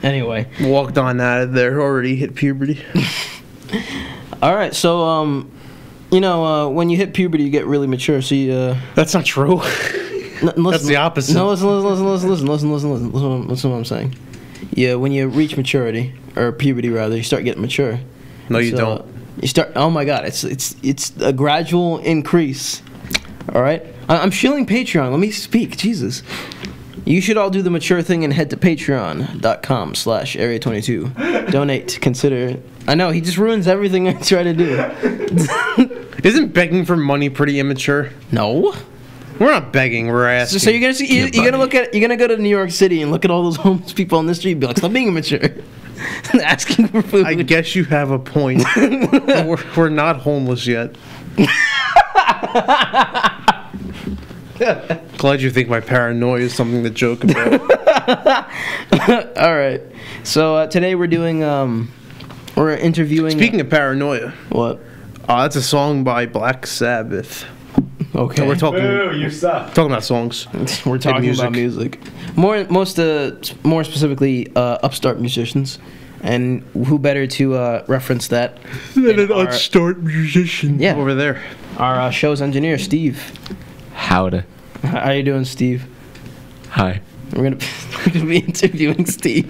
Anyway. Walked on out of there, already hit puberty. All right, so when you hit puberty, you get really mature. So you. That's not true. That's the opposite. No, listen what I'm saying. Yeah, when you reach maturity or puberty rather, you start getting mature. No, you don't. You start. Oh my God, it's a gradual increase. All right, I'm shilling Patreon. Let me speak. Jesus. You should all do the mature thing and head to patreon.com/area22. Donate. Consider. I know, he just ruins everything I try to do. Isn't begging for money pretty immature? No. We're not begging, we're asking. So you're gonna see, you're gonna go to New York City and look at all those homeless people on the street and be like, stop being immature. Asking for food. I guess you have a point. we're not homeless yet. Glad you think my paranoia is something to joke about. All right. So today we're doing we're interviewing. Speaking of paranoia, what? That's a song by Black Sabbath. Okay. So we're talking. Boo, you suck. Talking about songs. We're talking about music. More specifically, upstart musicians, and who better to reference that than an upstart musician? Yeah. Over there. Our show's engineer, Steve. Howdy. How you doing, Steve? Hi. We're gonna be interviewing Steve.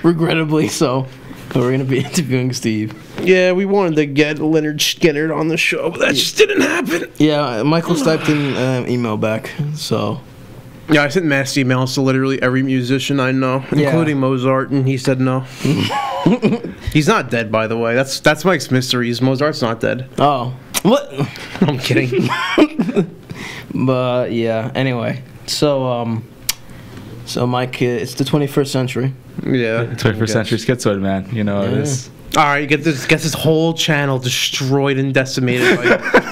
Regrettably so. But we're gonna be interviewing Steve. Yeah, we wanted to get Leonard Skinner on the show, but that just didn't happen. Yeah, Michael typed in email back, so. Yeah, I sent mass emails to literally every musician I know, including Mozart, and he said no. He's not dead, by the way. That's Mike's mysteries. Mozart's not dead. Oh. What? I'm kidding. But yeah, anyway. So Mike, it's the 21st century. Yeah. 21st century schizoid, man. You know how it is. All right, get this whole channel destroyed and decimated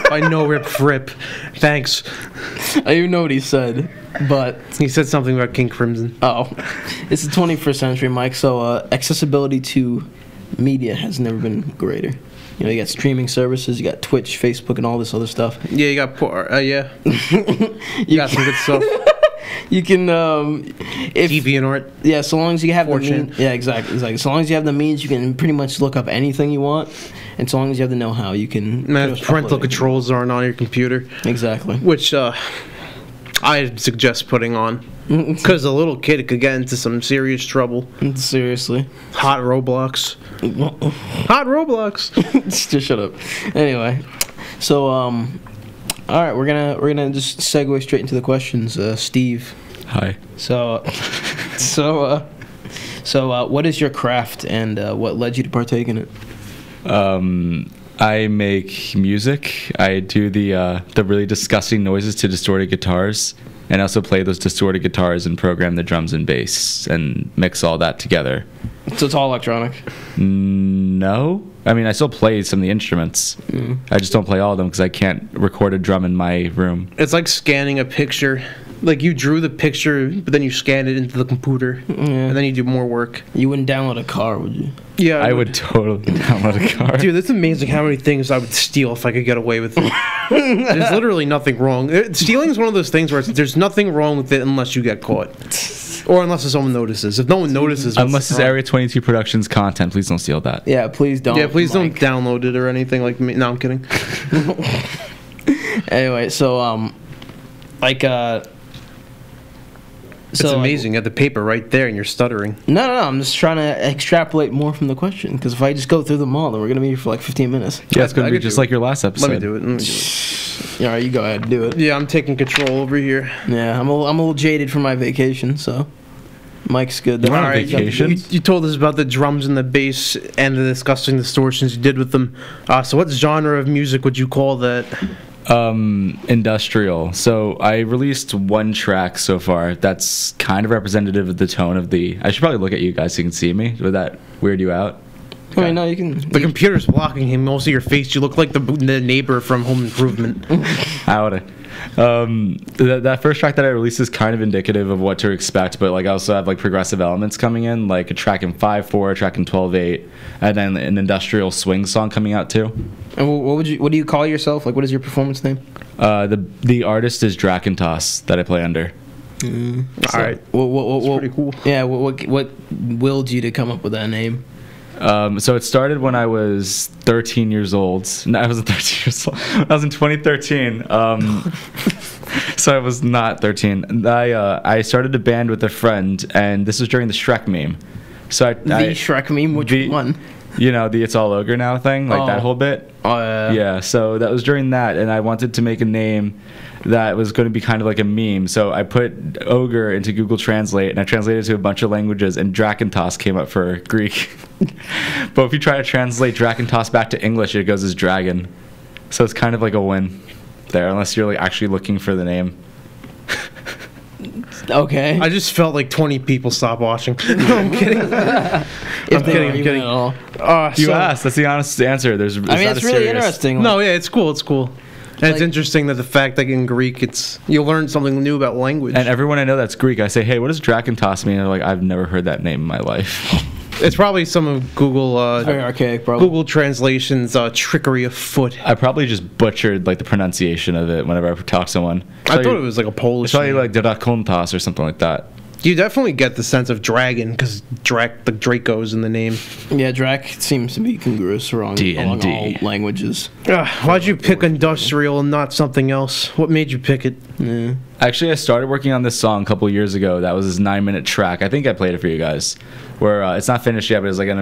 by No Rip Fripp. Thanks. I even know what he said, but he said something about King Crimson. Oh, it's the 21st century, Mike. So accessibility to media has never been greater. You know, you got streaming services, you got Twitch, Facebook, and all this other stuff. Yeah, you got yeah. You got some good stuff. You can if DeviantArt. Yeah, so long as you have 4chan. the means. Yeah, exactly. So long as you have the means, you can pretty much look up anything you want, and so long as you have the know-how, you can. Parental controls aren't on your computer. Exactly. Which I suggest putting on, because a little kid could get into some serious trouble. Seriously. Hot Roblox. Hot Roblox. Just shut up. Anyway, so all right, we're gonna just segue straight into the questions. Steve. Hi. So what is your craft, and what led you to partake in it? I make music. I do the really disgusting noises to distorted guitars, and I also play those distorted guitars and program the drums and bass and mix all that together. So it's all electronic? No. I mean, I still play some of the instruments. I just don't play all of them because I can't record a drum in my room. It's like scanning a picture. Like, you drew the picture, but then you scanned it into the computer, and then you do more work. You wouldn't download a car, would you? Yeah, I would totally download a car. Dude, it's amazing how many things I would steal if I could get away with it. There's literally nothing wrong. Stealing is one of those things where there's nothing wrong with it unless you get caught. Or unless someone notices. If no one notices... Unless it's Area 22 Productions content, please don't steal that. Yeah, please don't. Yeah, please don't download it or anything like me. No, I'm kidding. Anyway, so, It's amazing. You have the paper right there and you're stuttering. No. I'm just trying to extrapolate more from the question. Because if I just go through them all, then we're going to be here for like 15 minutes. Yeah, it's going to be just like your last episode. Let me do it. Yeah, all right, you go ahead and do it. Yeah, I'm taking control over here. Yeah, I'm a little jaded from my vacation, so Mike's good. All right, vacation? You told us about the drums and the bass and the disgusting distortions you did with them. So what genre of music would you call that? Industrial. So I released one track so far that's kind of representative of the tone of the... I should probably look at you guys so you can see me. Would that weird you out? I mean, no, you can... The computer's blocking him. Most of your face, you look like the neighbor from Home Improvement. Howdy. That first track that I released is kind of indicative of what to expect, but like I also have like progressive elements coming in, like a track in 5/4, a track in 12/8, and then an industrial swing song coming out too. And what do you call yourself? Like, what is your performance name? The artist is Drakentoss that I play under. All right. What, pretty cool. Yeah. What willed you to come up with that name? So it started when I was 13 years old. No, I wasn't 13 years old. I was in 2013. So I was not 13. I started a band with a friend, and this was during the Shrek meme. So The Shrek meme, which one? You know, the "It's all ogre now" thing, like that whole bit. Oh, yeah. Yeah, so that was during that, and I wanted to make a name that was going to be kind of like a meme. So I put ogre into Google Translate, and I translated it to a bunch of languages, and Drakentos came up for Greek. But if you try to translate Drakentos back to English, it goes as dragon. So it's kind of like a win there, unless you're like actually looking for the name. Okay. I just felt like 20 people stopped watching. No, I'm kidding. I'm kidding. At all. You asked. That's the honest answer. I mean, it's really interesting. No, yeah, it's cool. It's cool. And it's interesting that the fact that in Greek, you'll learn something new about language. And everyone I know that's Greek, I say, hey, what does Drakentos mean? And they're like, I've never heard that name in my life. It's probably some of Google. Very archaic, probably. Google Translation's trickery afoot. I probably just butchered like the pronunciation of it whenever I talk to someone. I thought it was like a Polish. It's probably like Drakontas or something like that. You definitely get the sense of dragon because the Draco's in the name. Yeah, Drac seems to be congruous along all languages. Why'd you pick industrial and not something else? What made you pick it? Yeah. Actually, I started working on this song a couple years ago. That was this 9-minute track. I think I played it for you guys. Where it's not finished yet, but it's like in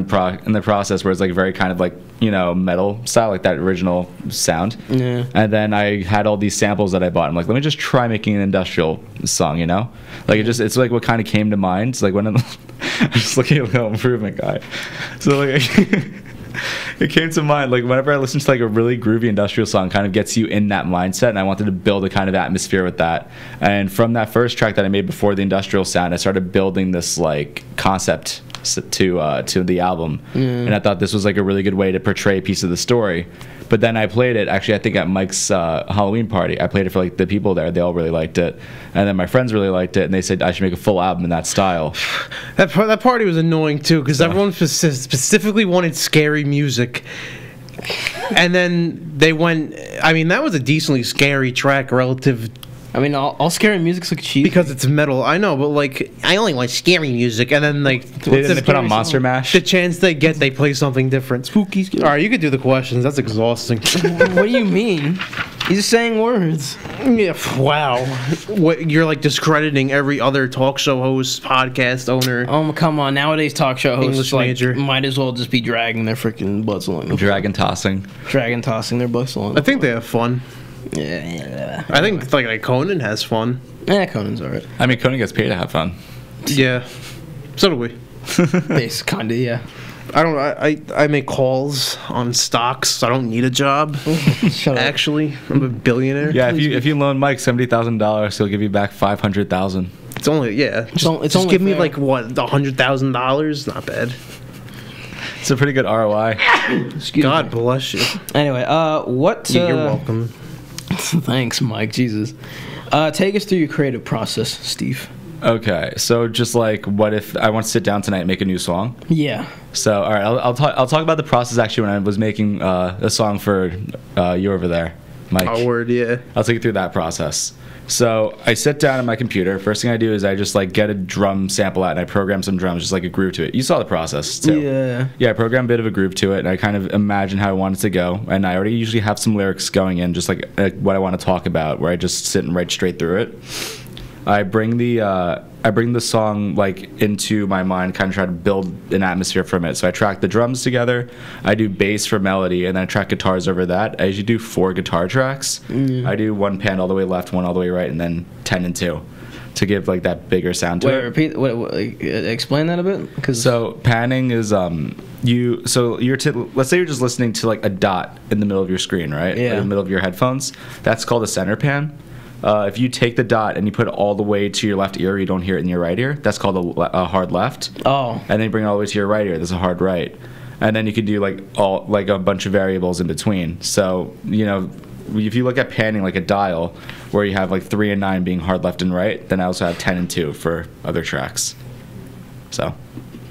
the process where it's like very kind of like, you know, metal style, like that original sound. Yeah. And then I had all these samples that I bought. I'm like, let me just try making an industrial song, you know? Like it's like what kind of came to mind. It's like when I'm just looking at the home improvement guy. So like it came to mind like whenever I listen to like a really groovy industrial song, kind of gets you in that mindset, and I wanted to build a kind of atmosphere with that. And from that first track that I made before the industrial sound, I started building this like concept to the album, and I thought this was like a really good way to portray a piece of the story. But then I played it, actually I think at Mike's Halloween party. I played it for like the people there. They all really liked it, and then my friends really liked it, and they said I should make a full album in that style. That party was annoying too because everyone specifically wanted scary music. And then they went. I mean, that was a decently scary track relative. I mean, all scary music's like cheap because it's metal. I know, but like, I only want scary music, and then like they put on Monster Mash. The chance they get, they play something different. Spooky. All right, you could do the questions. That's exhausting. What do you mean? He's just saying words. Yeah. Wow. What you're like discrediting every other talk show host, podcast owner. Oh come on! Nowadays, talk show hosts English major might as well just be dragging their freaking butts along. Dragon tossing their butts along. I think they have fun. Yeah. I think like Conan has fun. Yeah, Conan's alright. I mean, Conan gets paid to have fun. Yeah. So do we. Kinda, yeah. I make calls on stocks. I don't need a job. Shut up. Actually, I'm a billionaire. Yeah, if you loan Mike $70,000, he'll give you back $500,000. It's only just only give me fair. like what $100,000. Not bad. It's a pretty good ROI. God bless you. Anyway, what? You're welcome. Thanks, Mike. Jesus. Take us through your creative process, Steve. Okay, so just like, what if I want to sit down tonight and make a new song? Yeah. So, all right, I'll talk about the process actually when I was making a song for you over there, Mike. Oh, word, yeah. I'll take you through that process. So I sit down at my computer. First thing I do is I just like get a drum sample out and I program some drums, just like a groove to it. You saw the process too. Yeah. Yeah, I program a bit of a groove to it, and I kind of imagine how I want it to go. And I already usually have some lyrics going in, just like what I want to talk about, where I just sit and write straight through it. I bring the song like into my mind, kind of try to build an atmosphere from it. So I track the drums together, I do bass for melody, and then I track guitars over that. I usually do 4 guitar tracks. I do 1 pan all the way left, 1 all the way right, and then 10 and 2 to give like that bigger sound to it. Repeat. Explain that a bit. So panning is let's say you're just listening to like a dot in the middle of your screen, right? Yeah. Like in the middle of your headphones. That's called a center pan. If you take the dot and you put it all the way to your left ear, you don't hear it in your right ear. That's called a hard left. Oh. And then you bring it all the way to your right ear. That's a hard right. And then you can do like a bunch of variables in between. So if you look at panning like a dial, where you have like 3 and 9 being hard left and right, then I also have 10 and 2 for other tracks. So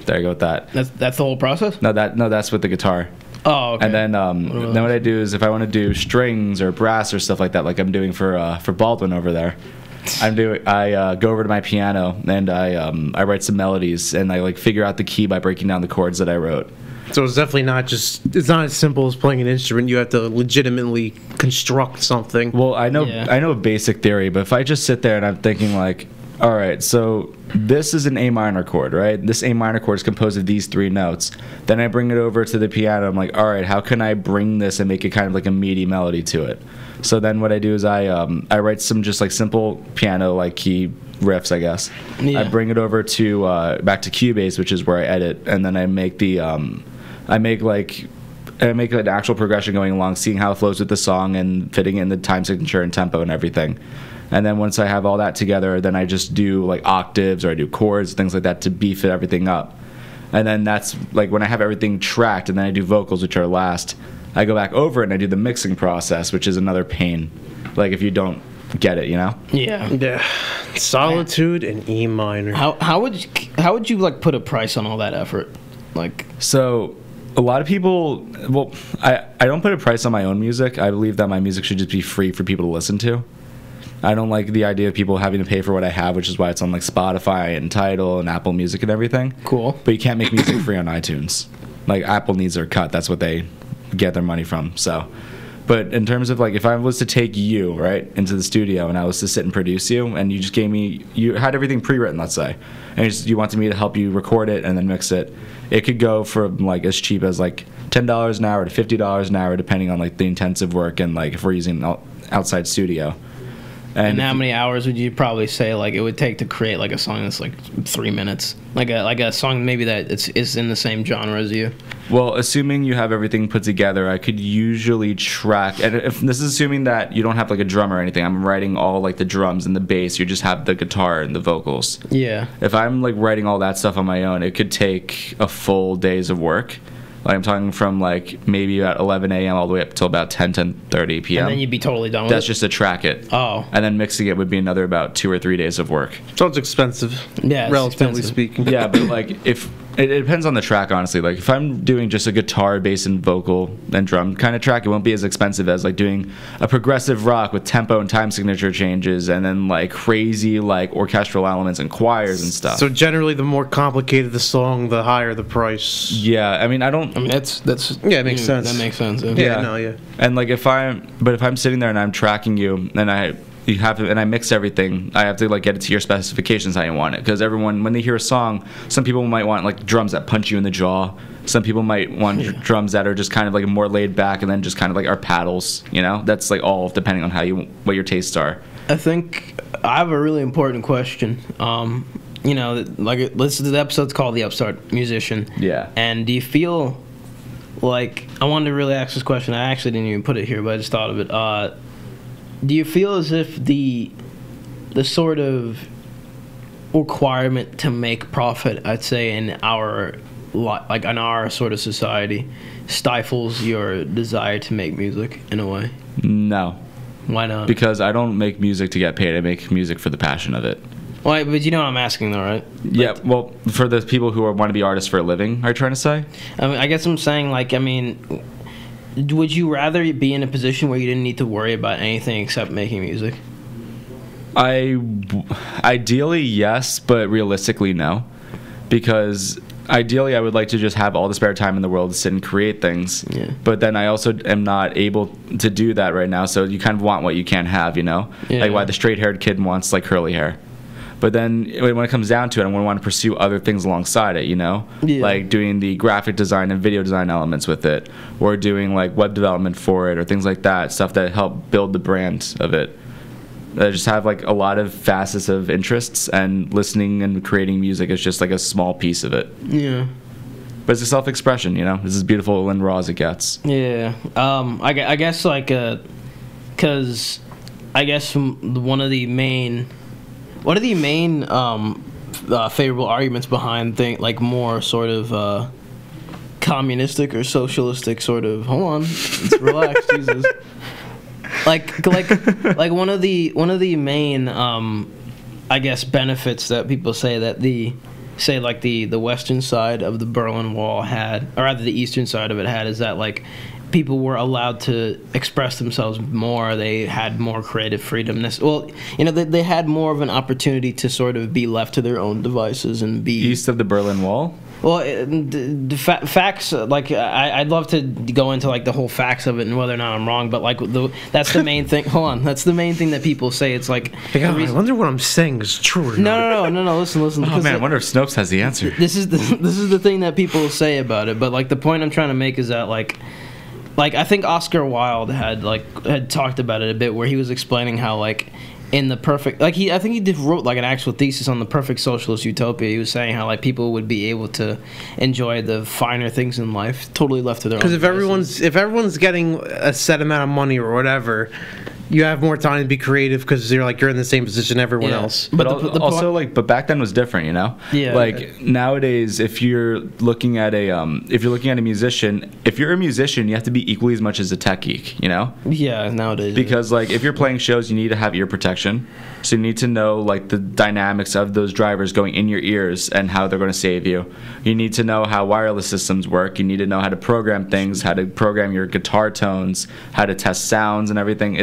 there you go with that. That's the whole process? No, that's with the guitar. Oh, okay. And then what I do is if I want to do strings or brass or stuff like that, like I'm doing for Baldwin over there, I go over to my piano and I write some melodies and I like figure out the key by breaking down the chords that I wrote. So it's definitely it's not as simple as playing an instrument. You have to legitimately construct something. Well, I know basic theory, but if I just sit there and I'm thinking like, all right, so this is an A minor chord, right? This A minor chord is composed of these 3 notes. Then I bring it over to the piano. I'm like, all right, how can I bring this and make it kind of like a meaty melody to it? So then what I do is I write some just like simple piano like key riffs, I guess. Yeah. I bring it over to back to Cubase, which is where I edit, and then I make I make an actual progression going along, seeing how it flows with the song and fitting in the time signature and tempo and everything. And then once I have all that together, then I just do like octaves or I do chords, things like that to beef everything up. And then that's like when I have everything tracked, and then I do vocals, which are last. I go back over it and I do the mixing process, which is another pain. Like if you don't get it, you know? Yeah. Solitude and E minor. How would you like put a price on all that effort? Like, so a lot of people, well, I don't put a price on my own music. I believe that my music should just be free for people to listen to. I don't like the idea of people having to pay for what I have, which is why it's on like Spotify and Tidal and Apple Music and everything. Cool. But you can't make music free on iTunes. Like Apple needs their cut. That's what they get their money from. So, but in terms of like if I was to take you right into the studio and I was to sit and produce you, and you just gave me, you had everything pre-written, let's say, and you wanted me to help you record it and then mix it, it could go from like as cheap as like $10 an hour to $50 an hour, depending on like the intensive work and like if we're using an outside studio. And how many hours would you probably say like it would take to create like a song that's like 3 minutes, like a song maybe that is in the same genre as you? Well, assuming you have everything put together, I could usually track. And if this is assuming that you don't have like a drum or anything, I'm writing all like the drums and the bass. You just have the guitar and the vocals. Yeah. If I'm like writing all that stuff on my own, it could take a full days of work. Like I'm talking from like maybe at 11 a.m. all the way up till about 10:30 p.m. And then you'd be totally done with That's it? just to track it. Oh. And then mixing it would be another about 2 or 3 days of work. So it's expensive. Yeah, it's relatively expensive. speaking. Yeah, but like if it depends on the track, honestly. Like if I'm doing just a guitar, bass, and vocal and drum kind of track, it won't be as expensive as like doing a progressive rock with tempo and time signature changes, and then like crazy like orchestral elements and choirs and stuff. So generally, the more complicated the song, the higher the price. Yeah, I mean that's yeah, it makes sense. That makes sense. Yeah. And like if I'm sitting there and I'm tracking you and I mix everything, I have to like get it to your specifications how you want it, because everyone, when they hear a song, some people might want like drums that punch you in the jaw, some people might want drums that are just kind of like more laid back and then just kind of like are paddles, you know? That's like all depending on what your tastes are. I think I have a really important question. You know, like the episode's called The Upstart Musician. Yeah. And do you feel like, I wanted to really ask this question, I actually didn't even put it here, but I just thought of it. Do you feel as if the sort of requirement to make profit, I'd say, in our sort of society, stifles your desire to make music in a way? No. Why not? Because I don't make music to get paid. I make music for the passion of it. Well, but you know what I'm asking, though, right? Yeah, well, for the people who want to be artists for a living, are you trying to say? I mean, I guess I'm saying, like, I mean, would you rather be in a position where you didn't need to worry about anything except making music? Ideally, yes, but realistically, no. Because ideally, I would like to just have all the spare time in the world to sit and create things. Yeah. But then I also am not able to do that right now, so you kind of want what you can't have, you know? Yeah. Like why the straight-haired kid wants, like, curly hair. But then when it comes down to it, I'm going to want to pursue other things alongside it, you know? Yeah. Like doing the graphic design and video design elements with it, or doing like web development for it, or things like that, stuff that help build the brand of it. I just have like a lot of facets of interests, and listening and creating music is just like a small piece of it. Yeah. But it's a self-expression, you know? It's as beautiful and raw as it gets. Yeah. I guess like, because I guess one of the main favorable arguments behind like more sort of communistic or socialistic sort of, hold on, let's relax, Jesus. Like one of the main I guess benefits that people say that the western side of the Berlin Wall had, or rather the eastern side of it had, is that like people were allowed to express themselves more. They had more creative freedom. Well, you know, they had more of an opportunity to sort of be left to their own devices and be East of the Berlin Wall. Well, the facts, like, I'd love to go into, like, the whole facts of it and whether or not I'm wrong, but, like, that's the main thing. Hold on. That's the main thing that people say. It's like... I wonder what I'm saying is true or not. No. Listen. Oh, man, I wonder if Snopes has the answer. This is the thing that people say about it, but, like, the point I'm trying to make is that, like, I think Oscar Wilde had talked about it a bit, where he was explaining how, like, in the perfect, like, I think he wrote like an actual thesis on the perfect socialist utopia. He was saying how, like, people would be able to enjoy the finer things in life, totally left to their own. Because if everyone's getting a set amount of money or whatever, you have more time to be creative because you're in the same position everyone else. But also, like, but back then was different, you know. Yeah. Like, nowadays, if you're looking at a musician, if you're a musician, you have to be equally as much as a tech geek, you know. Yeah, nowadays. Because, like, if you're playing shows, you need to have ear protection, so you need to know, like, the dynamics of those drivers going in your ears and how they're going to save you. You need to know how wireless systems work. You need to know how to program things, how to program your guitar tones, how to test sounds and everything.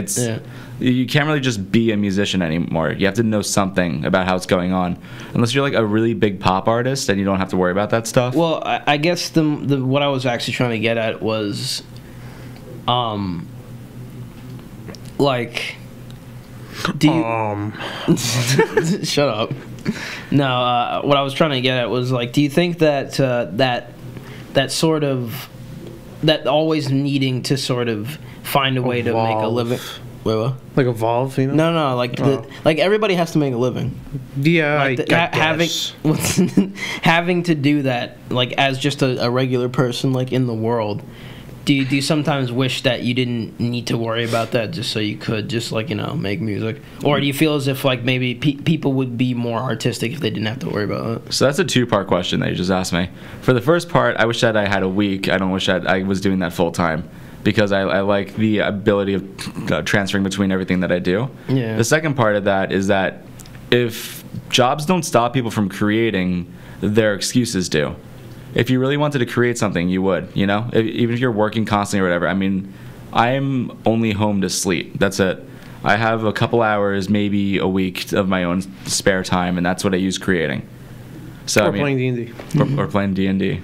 You can't really just be a musician anymore. You have to know something about how it's going on. Unless you're, like, a really big pop artist and you don't have to worry about that stuff. Well, I guess the what I was actually trying to get at was, like, do you... Shut up. No, what I was trying to get at was, like, do you think that that sort of, that always needing to sort of find a way to make a living... Wait, what? Like evolve, you know? No, like everybody has to make a living. Yeah, like having to do that, like, as just a regular person, like, in the world. Do you sometimes wish that you didn't need to worry about that, just so you could just, like, you know, make music? Or do you feel as if, like, maybe people would be more artistic if they didn't have to worry about it? So that's a two-part question that you just asked me. For the first part, I wish that I had a week. I don't wish that I was doing that full time, because I like the ability of transferring between everything that I do. Yeah. The second part of that is that if jobs don't stop people from creating, their excuses do. If you really wanted to create something, you would, you know? Even if you're working constantly or whatever. I mean, I'm only home to sleep. That's it. I have a couple hours, maybe a week of my own spare time, and that's what I use creating. So, or playing D&D. Or playing D&D.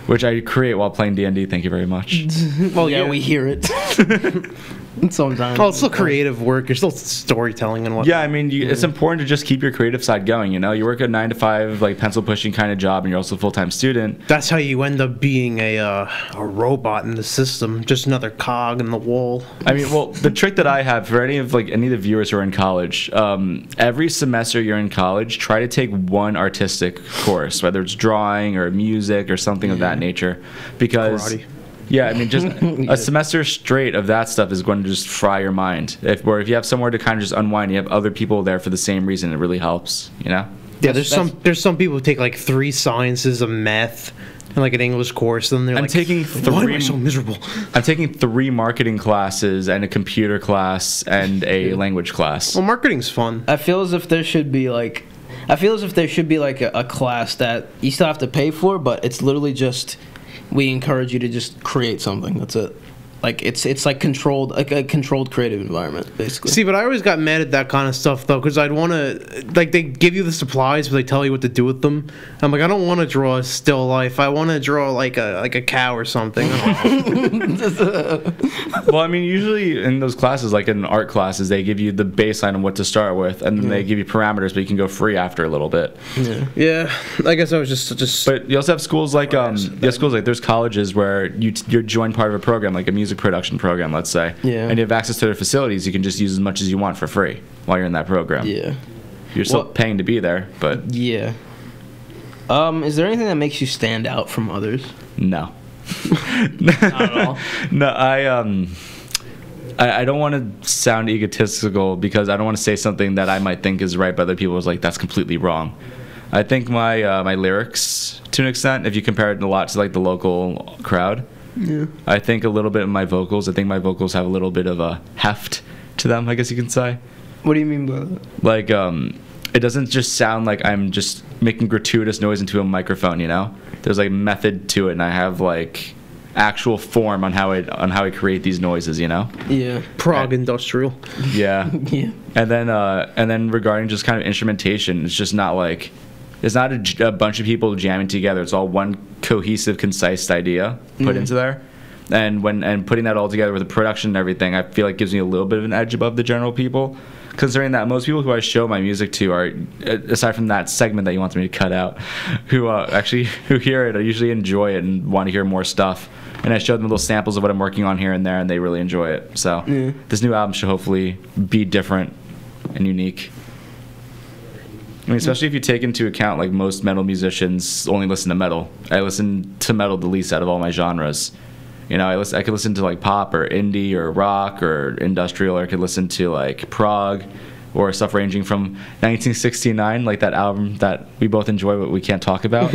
Which I create while playing D&D, thank you very much. Well, yeah, we hear it. Sometimes. Well, it's still creative work. You're still storytelling and whatnot. Yeah, I mean, it's important to just keep your creative side going, you know? You work a 9-to-5, like, pencil-pushing kind of job, and you're also a full-time student. That's how you end up being a robot in the system, just another cog in the wall. I mean, well, the trick that I have for any of the viewers who are in college, every semester you're in college, try to take one artistic course, whether it's drawing or music or something of that nature, because... Karate. Yeah, I mean, just a semester straight of that stuff is going to just fry your mind. If you have somewhere to kind of just unwind, you have other people there for the same reason, it really helps, you know? Yeah, there's some people who take like 3 sciences of math and like an English course, and they're taking 3. Why am I so miserable? I'm taking 3 marketing classes and a computer class and a language class. Well, marketing's fun. I feel as if there should be like a class that you still have to pay for, but it's literally just, we encourage you to just create something. That's it. Like, it's like controlled, like a controlled creative environment, basically. See, but I always got mad at that kind of stuff, though, because I'd want to, like, they give you the supplies, but they tell you what to do with them. I'm like, I don't want to draw a still life. I want to draw like a cow or something. Well, I mean, usually in those classes, like in art classes, they give you the baseline of what to start with, and then they give you parameters, but you can go free after a little bit. Yeah, I guess I was just. But you also have schools like there's colleges where you're joined part of a program, like a music production program, let's say. Yeah. And you have access to their facilities. You can just use as much as you want for free while you're in that program. Yeah. You're still paying to be there, but yeah. Is there anything that makes you stand out from others? No. Not at all. No, I don't want to sound egotistical because I don't want to say something that I might think is right, but other people is like, that's completely wrong. I think my lyrics, to an extent, if you compare it a lot to like the local crowd, I think a little bit of my vocals. I think my vocals have a little bit of a heft to them, I guess you can say. What do you mean by that? Like, it doesn't just sound like I'm just making gratuitous noise into a microphone, you know? There's like method to it, and I have like actual form on how it create these noises, you know? Yeah. Prog industrial. Yeah. Yeah. And then regarding just kind of instrumentation, it's just not like it's not a bunch of people jamming together. It's all one cohesive, concise idea put into there. And putting that all together with the production and everything, I feel like gives me a little bit of an edge above the general people. Considering that most people who I show my music to are, aside from that segment that you wanted me to cut out, who hear it, I usually enjoy it and want to hear more stuff. And I show them little samples of what I'm working on here and there, and they really enjoy it. So this new album should hopefully be different and unique. I mean, especially if you take into account, like, most metal musicians only listen to metal. I listen to metal the least out of all my genres. You know, I could listen to like pop or indie or rock or industrial, or I could listen to like prog or stuff ranging from 1969, like that album that we both enjoy but we can't talk about,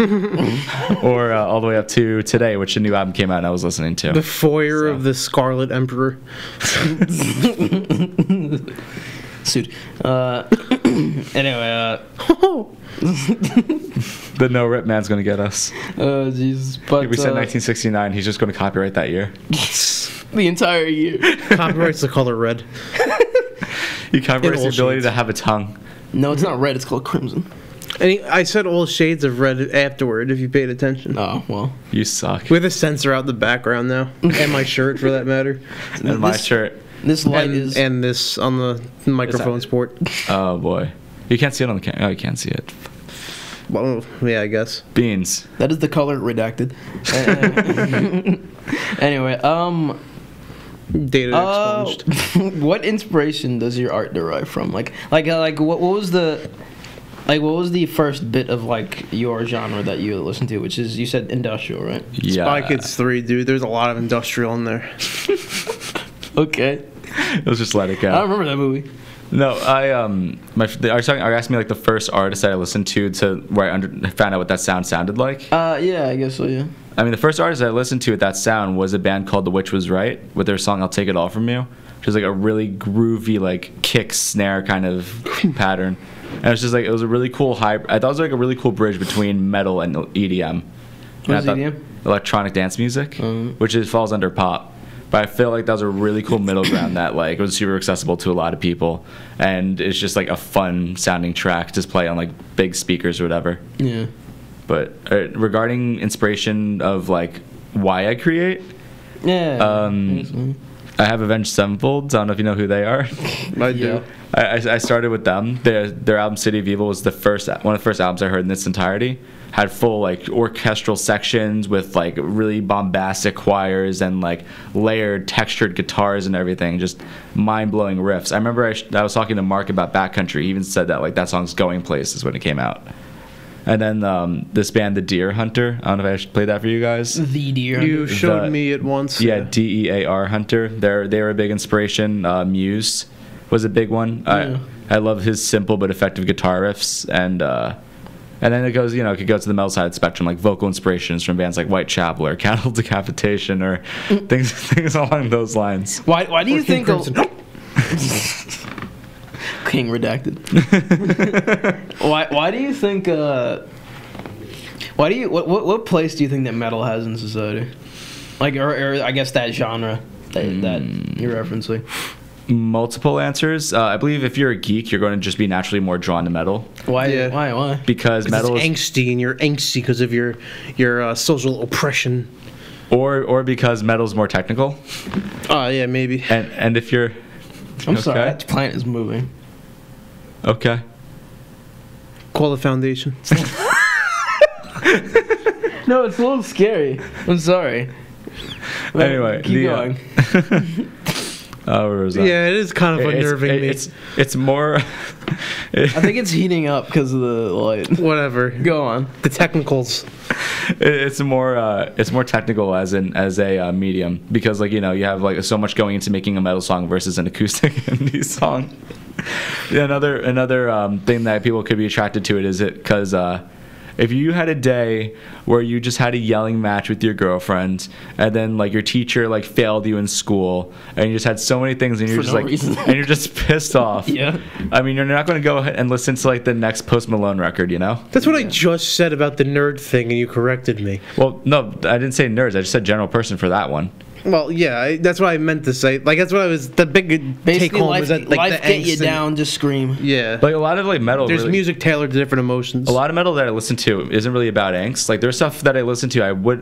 or all the way up to today, which a new album came out and I was listening to. The Foyer of the Scarlet Emperor. Suit. Anyway, The No Rip Man's gonna get us. oh Jesus! But If we said 1969, he's just gonna copyright that year. the entire year. Copyrights the color red. He copyrights In the all ability shades. to have a tongue. No, it's not red. It's called crimson. And I said all shades of red afterward, if you paid attention. Oh well. You suck. With a censor out the background now. And my shirt, for that matter. And my shirt. This light is. And this on the microphone sport. Oh boy. You can't see it on the camera. Oh, you can't see it. Well, yeah, I guess. Beans. That is the color redacted. Anyway, Data expunged. what inspiration does your art derive from? Like what was the first bit of like your genre that you listened to? Which is, you said industrial, right? Yeah. Spy Kids 3, dude. There's a lot of industrial in there. Okay. Let's just let it go. I don't remember that movie. No, are you asking me like the first artist that I listened to where I found out what that sounded like? Yeah, I guess so. Yeah. I mean, the first artist I listened to with that sound was a band called The Witch Was Right with their song "I'll Take It All From You," which is like a really groovy, like kick snare kind of pattern. And it was just like, it was a really cool hybrid. I thought it was like a really cool bridge between metal and EDM. What is EDM? Electronic dance music, which falls under pop. But I feel like that was a really cool middle ground that like was super accessible to a lot of people, and it's just like a fun sounding track to play on like big speakers or whatever. Yeah. But regarding inspiration of like why I create, Yeah. I have Avenged Sevenfold. I don't know if you know who they are. I do. Yeah. I started with them. Their album City of Evil was one of the first albums I heard in its entirety. Had full like orchestral sections with like really bombastic choirs and like layered textured guitars and everything, just mind-blowing riffs. I remember I was talking to Mark about Backcountry. He even said that like that song's going places when it came out. And then this band, The Deer Hunter. I don't know if I should play that for you guys. The Deer. You showed me it once. Yeah, DEAR Hunter. They were a big inspiration. Muse was a big one. Yeah. I love his simple but effective guitar riffs, and then it goes, it could go to the metal side of the spectrum, like vocal inspirations from bands like Whitechapel or Cattle Decapitation or things along those lines. Why do you think? Crimson. King redacted. Why do you think? What place do you think that metal has in society? Like, or I guess that genre that you're referencing. Multiple answers. I believe if you're a geek, you're going to just be naturally more drawn to metal. Why? Yeah. Why? Because metal It's is, angsty, and you're angsty because of your social oppression. or because metal's more technical. Yeah, maybe. And if you're I'm sorry. Okay. That plant is moving. Okay. Call the foundation. No, it's a little scary. I'm sorry. Anyway, keep going. Where was that? Yeah, it is kind of unnerving me. It's more. I think it's heating up because of the light. Whatever. Go on. The technicals. It's more technical as a medium, because like you have like so much going into making a metal song versus an acoustic indie song. Yeah, another thing that people could be attracted to it is because if you had a day where you just had a yelling match with your girlfriend, and then like your teacher like failed you in school, and you just had so many things, and you're For just no like, reason. and you're just pissed off. Yeah. I mean, you're not going to go ahead and listen to like the next Post Malone record, you know? That's what I just said about the nerd thing, and you corrected me. Well, no, I didn't say nerds. I just said general person for that one. Well, yeah, that's what I meant to say. Like, that's what I was. The big take Basically, home life, was that, like, life the get you angst and- down, just scream. Yeah. Like a lot of like metal. There's really, music tailored to different emotions. A lot of metal that I listen to isn't really about angst. Like there's stuff that I listen to I would,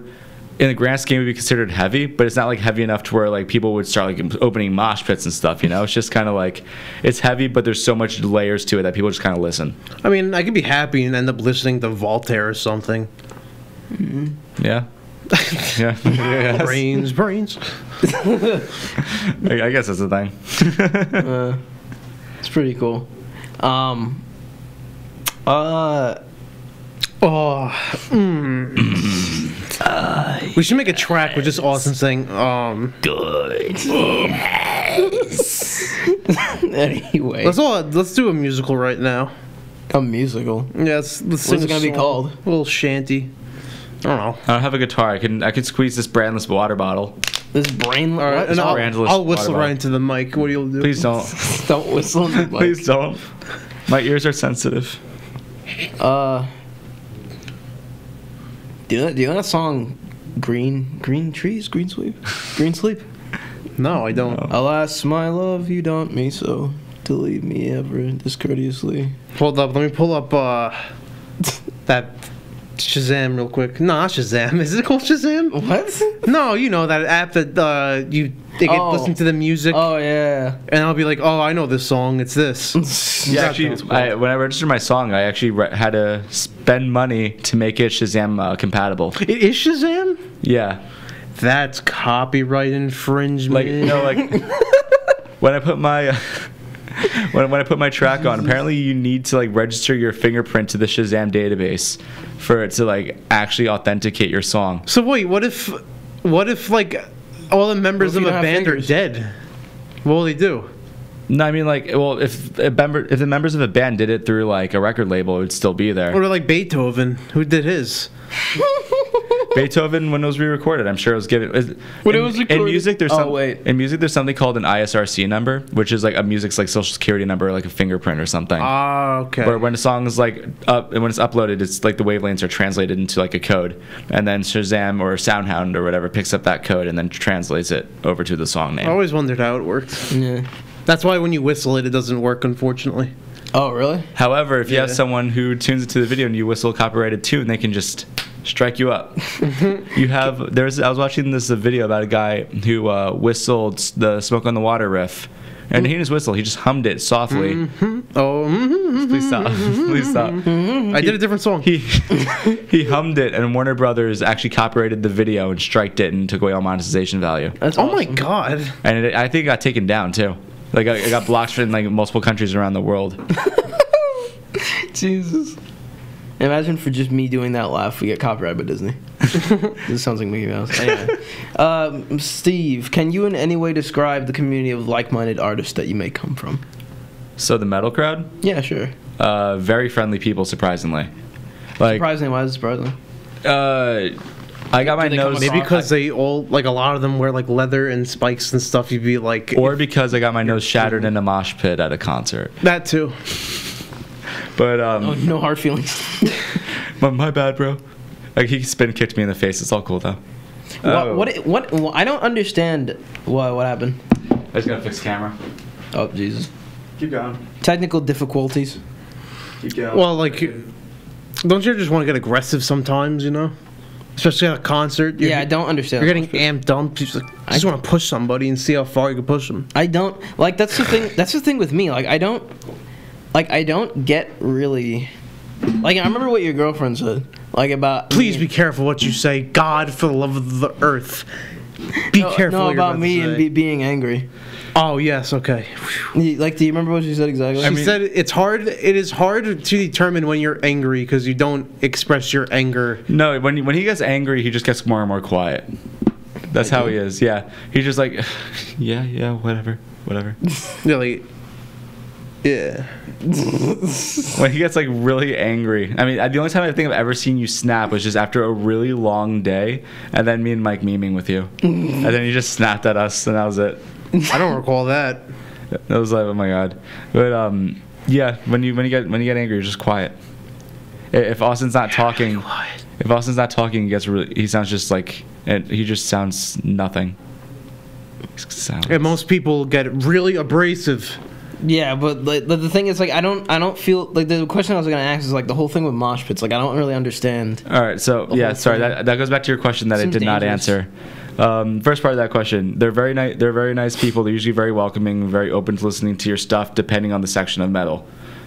in the grand scheme, would be considered heavy, but it's not like heavy enough to where like people would start like opening mosh pits and stuff. You know, it's just kind of like it's heavy, but there's so much layers to it that people just kind of listen. I mean, I could be happy and end up listening to Voltaire or something. Yeah. Yeah. Brains. I guess that's the thing. It's pretty cool. Oh. We should make a track with just Austin saying, Good. Anyway, let's do a musical right now. a musical. Yeah, let's sing What's it a gonna be song. called? A little shanty. I don't know. I don't have a guitar. I can squeeze this brandless water bottle. This brain. All right, what? and Brandless I'll whistle water right into the mic. What do you do? Please don't. Don't whistle in the mic. Please don't. My ears are sensitive. Do you know that song, Green Trees, Green Sleep, Green Sleep? No, I don't. Alas, my love, you daunt me so to leave me ever discourteously. Hold up, let me pull up that Shazam real quick. No, not Shazam. Is it called Shazam? What? No, you know that app that they get listen to the music, Oh yeah. and I'll be like, oh, I know this song. It's this. Yeah, That actually, sounds cool. when I registered my song, I actually had to spend money to make it Shazam compatible. It is Shazam. Yeah, That's copyright infringement. like when I put my when I put my track on, apparently you need to like register your fingerprint to the Shazam database for it to like actually authenticate your song. So wait, what if like all the members What if of you a don't have band fingers? are dead? What will they do? No, I mean like, well, if the members of a band did it through like a record label, it would still be there. Or like Beethoven, who did his? Beethoven, when it was re-recorded, I'm sure it was given. When it was in recorded- music, there's Oh, wait. in music there's something called an ISRC number, which is like a music's like social security number, like a fingerprint or something. Ah, okay. Where when a song is like up and when it's uploaded, it's like the wavelengths are translated into like a code, and then Shazam or SoundHound or whatever picks up that code and then translates it over to the song name. I always wondered how it works. Yeah. That's why when you whistle it doesn't work, unfortunately. Oh really? However, if you have Yeah. someone who tunes into the video and you whistle a copyrighted tune, they can just strike you up. You have I was watching this video about a guy who whistled the "Smoke on the Water" riff, and he didn't just whistle; he just hummed it softly. Please stop! Please stop! I did a different song. He hummed it, and Warner Brothers actually copyrighted the video and striked it and took away all monetization value. That's Oh my awesome. god. And I think it got taken down too. Like it got blocked in like multiple countries around the world. Jesus. Imagine for just me doing that laugh, we get copyrighted by Disney. This sounds like Mickey Mouse. Anyway, Steve, can you in any way describe the community of like-minded artists that you may come from? So the metal crowd, Yeah, sure. very friendly people, surprisingly. Like Surprisingly, why is it surprising? I got my Do they come nose. Maybe because they all, like a lot of them wear like leather and spikes and stuff. You'd be like, Or because I got my nose shattered in a mosh pit at a concert. that too. But Oh, no hard feelings. my bad, bro. Like he spin kicked me in the face. It's all cool though. What? I don't understand what happened. I just gotta fix the camera. Oh, Jesus. Keep going. Technical difficulties. Keep going. Well, like, don't you just want to get aggressive sometimes? You know, especially at a concert. Yeah, I don't understand. You're getting amped up. You just, like, I just want to push somebody and see how far you can push them. I don't like. That's the thing. That's the thing with me. Like, I don't get really. Like, I remember what your girlfriend said. Like about. Please be careful what you say. God, for the love of the earth, be careful. No, what you're about to me say. and being angry. Oh yes, okay. Like, do you remember what she said exactly? She said it's hard. It is hard to determine when you're angry because you don't express your anger. No, when he gets angry, he just gets more and more quiet. That's how he is. Yeah, he's just like, yeah, whatever. Really. Yeah. When he gets like really angry. I mean, the only time I think I've ever seen you snap was just after a really long day, and then me and Mike memeing with you, and then you just snapped at us, and that was it. I don't recall that. That was like, oh my god. But yeah, when you get angry, you're just quiet. If Austin's not talking, he sounds just like, he just sounds nothing. And most people get really abrasive. Yeah, but the thing is, like, I don't feel like the question I was gonna ask is like the whole thing with mosh pits. Like, I don't really understand. All right, so yeah, sorry, that goes back to your question that I did not answer. First part of that question, they're very nice. They're very nice people. They're usually very welcoming, very open to listening to your stuff, depending on the section of metal.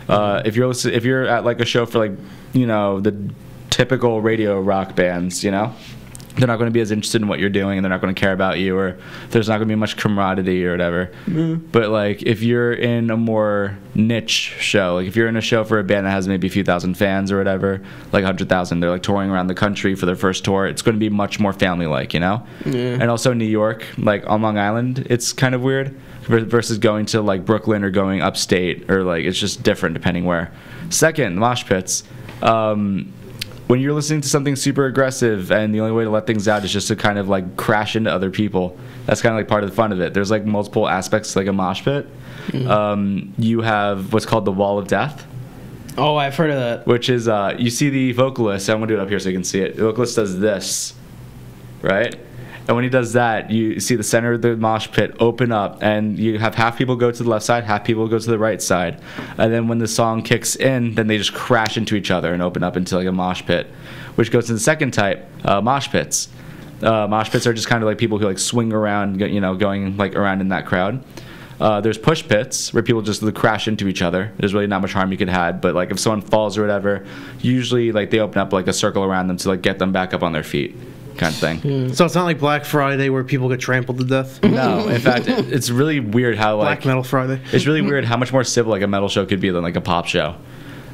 If you're at like a show for like, you know, the typical radio rock bands, you know, they're not going to be as interested in what you're doing, and they're not going to care about you, or there's not going to be much camaraderie or whatever. But like if you're in a more niche show, like if you're in a show for a band that has maybe a few thousand fans or whatever, like 100,000, they're like touring around the country for their first tour, it's going to be much more family-like, you know. And also New York, like on Long Island, it's kind of weird versus going to like Brooklyn or going upstate, or like it's just different depending where. Second, mosh pits. When you're listening to something super aggressive and the only way to let things out is just to kind of like crash into other people, that's kind of like part of the fun of it. There's like multiple aspects to like a mosh pit. You have what's called the wall of death. Oh, I've heard of that. Which is, you see the vocalist, I'm going to do it up here so you can see it. The vocalist does this, right? And when he does that, you see the center of the mosh pit open up, and you have half people go to the left side, half people go to the right side. And then when the song kicks in, then they just crash into each other and open up into like a mosh pit, which goes to the second type, mosh pits. Mosh pits are just kind of like people who like swing around, you know, going like around in that crowd. There's push pits where people just crash into each other. There's really not much harm you could have, but like if someone falls or whatever, usually like they open up like a circle around them to like get them back up on their feet. Kind of thing. So it's not like Black Friday where people get trampled to death? No, in fact, it's really weird how like Black Metal Friday. It's really weird how much more civil like a metal show could be than like a pop show.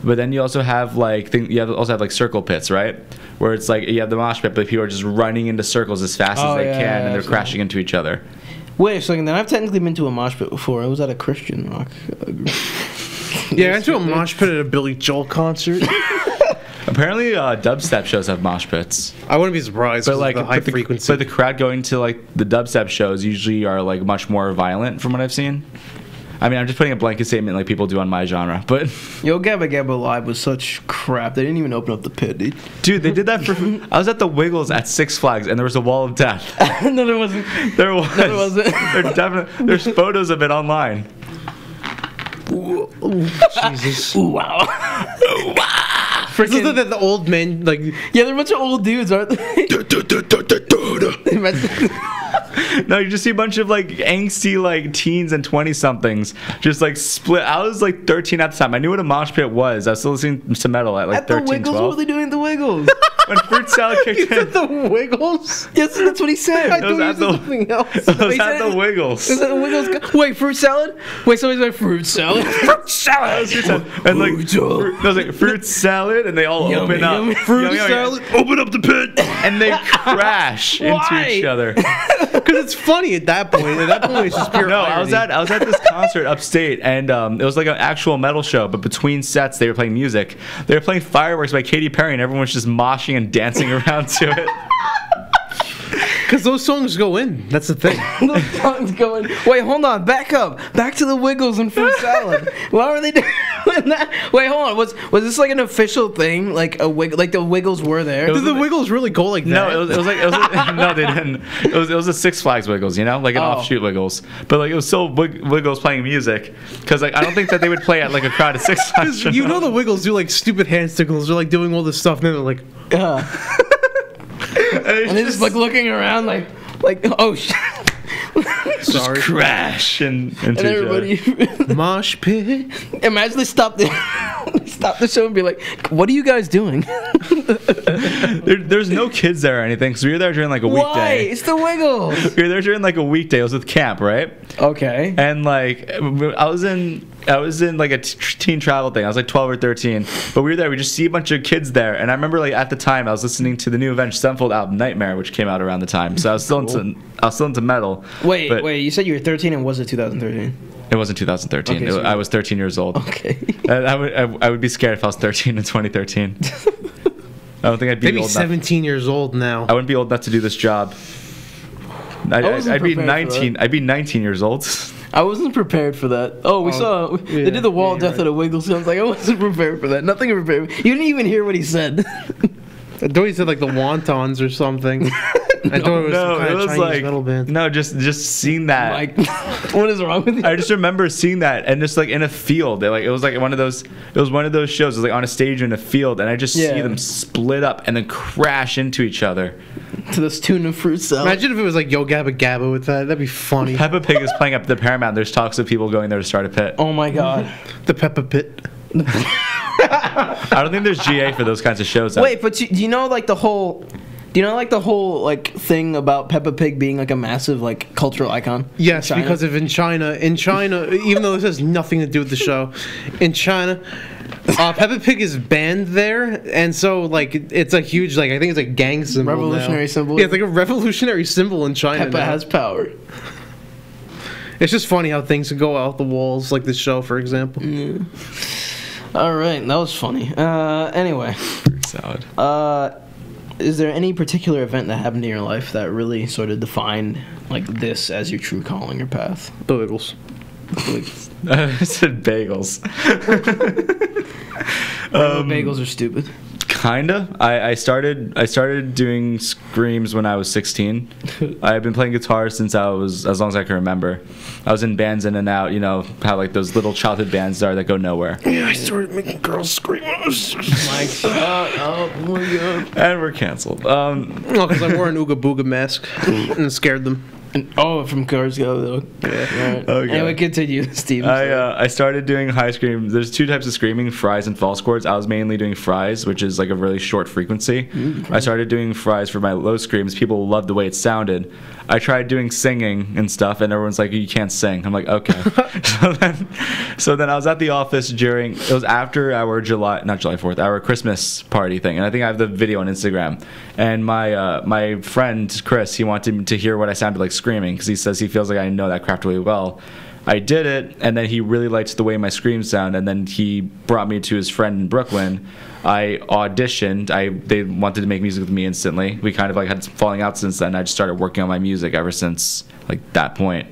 But then you also have like also have like circle pits, right? Where it's like you have the mosh pit, but people are just running into circles as fast as they can, and they're crashing into each other. Wait a second, then I've technically been to a mosh pit before. I was at a Christian rock. Yeah, I went to a mosh pit at a Billy Joel concert. Apparently, dubstep shows have mosh pits. I wouldn't be surprised. But like the high frequency. But the crowd going to like the dubstep shows usually are like much more violent, from what I've seen. I mean, I'm just putting a blanket statement like people do on my genre, but Yo, Gabba Gabba Live was such crap. They didn't even open up the pit, dude. They did that for. I was at the Wiggles at Six Flags, and there was a wall of death. No, there wasn't. There was. No, there wasn't. There's photos of it online. Ooh, Jesus. Ooh, wow. Ooh, wow. Freaking the old men, like, yeah, they're a bunch of old dudes, aren't they? No, you just see a bunch of like angsty like teens and 20-somethings just like split. I was like 13 at the time. I knew what a mosh pit was. I was still listening to metal at like at 13, the Wiggles, 12. What were they doing at the Wiggles? When Fruit Salad kicked in. the Wiggles? Yes, that's what he said. I thought he said something else. It was at the Wiggles. Is that the Wiggles? Wait, Fruit Salad? Wait, somebody's like Fruit Salad? Fruit Salad! And like, it was like Fruit Salad, and they all open up. Fruit Salad, open up the pit! And they crash into each other. Because it's funny at that point. At that point, it's just pure No, irony. I was at this concert upstate, and it was like an actual metal show, but between sets they were playing music. They were playing Fireworks by Katy Perry, and everyone was just moshing and dancing around to it. Because those songs go in. That's the thing. Those songs go in. Wait, hold on. Back up. Back to the Wiggles and Fruit Salad. Why were they doing that? Wait, hold on. Was this like an official thing? Like like the Wiggles were there? Did the Wiggles really go like that? No, it was like no, they didn't. It was a Six Flags Wiggles, you know, like an offshoot Wiggles. But like it was still Wiggles playing music, because like I don't think that they would play at like a crowd of Six Flags. You know the Wiggles do like stupid hand signals. They're like doing all this stuff, and then they're like, and they're just like looking around like oh shit. sorry. Just crash into And everybody mosh pit. Imagine they stop the show and be like, "What are you guys doing?" There's no kids there or anything, because we were there during like a Why? weekday. It's the Wiggles. We were there during like a weekday. It was with camp, right? Okay. And like I was in like a teen travel thing. I was like 12 or 13, but we were there. We just see a bunch of kids there, and I remember like at the time I was listening to the new Avenged Sevenfold album Nightmare, which came out around the time. So I was still into metal. Wait. You said you were 13, and was it 2013? It wasn't 2013. Okay, so I was 13 years old. Okay. I would be scared if I was 13 in 2013. I don't think I'd be Maybe old 17 years old now. I wouldn't be old enough to do this job. I'd be prepared for 19. that. I'd be 19 years old. I wasn't prepared for that. Oh, we saw they did the wall yeah, death right. at a Wiggles. I was like, I wasn't prepared for that. Nothing prepared. You didn't even hear what he said. I thought he said like the wontons or something. I thought it was some kind of Chinese metal band. no, just seeing that. Like, what is wrong with you? I just remember seeing that and just like in a field. It was like one of those. It was one of those shows. It was like on a stage in a field, and I just see them split up and then crash into each other. To this tuna fruit salad. Imagine if it was like Yo Gabba Gabba with that. That'd be funny. Peppa Pig is playing up at the Paramount. There's talks of people going there to start a pit. Oh my god. The Peppa Pit. I don't think there's GA for those kinds of shows. Wait, but do you know like the whole? Do you know like the whole like thing about Peppa Pig being like a massive like cultural icon? Yes, in China? because in China, even though this has nothing to do with the show, in China, Peppa Pig is banned there, and so like it's a huge like I think it's a gang symbol, Revolutionary now. symbol? Yeah, it's like a revolutionary symbol in China. Peppa now. has power. It's just funny how things can go out the walls, like this show, for example. All right, that was funny. Anyway, Salad. is there any particular event that happened in your life that really sort of defined like this as your true calling or path? Bagels. I said bagels. Bagels are stupid. Kinda. I started doing screams when I was 16. I've been playing guitar since I was as long as I can remember. I was in bands in and out. You know how like those little childhood bands are that go nowhere. Yeah, I started making girls scream. Like, shut up, oh my god. And we're canceled. No, because I wore an Ooga Booga mask and scared them. From Cars Go though. Yeah. Right. Okay. Anyway, continue, Steve. I started doing high scream. There's two types of screaming: fries and false chords. I was mainly doing fries, which is like a really short frequency. I started doing fries for my low screams. People loved the way it sounded. I tried doing singing and stuff, and everyone's like, "You can't sing." I'm like, "Okay." so then I was at the office it was after our not July 4th, our Christmas party thing, and I think I have the video on Instagram. And my friend Chris, he wanted to hear what I sounded like screaming because he says he feels like I know that craft really well. I did it, and then he really liked the way my screams sound, and then he brought me to his friend in Brooklyn. I auditioned. They wanted to make music with me instantly. We kind of like had some falling out since then. I just started working on my music ever since like that point.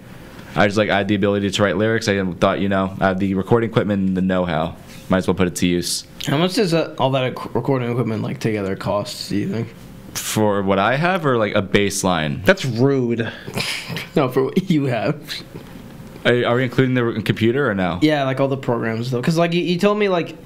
I had the ability to write lyrics. I thought, I had the recording equipment and the know-how. Might as well put it to use. How much does all that recording equipment like together cost? Do you think? For what I have, or like a baseline? That's rude. No, for what you have. Are we including the computer or no? Yeah, like all the programs though, because like you told me like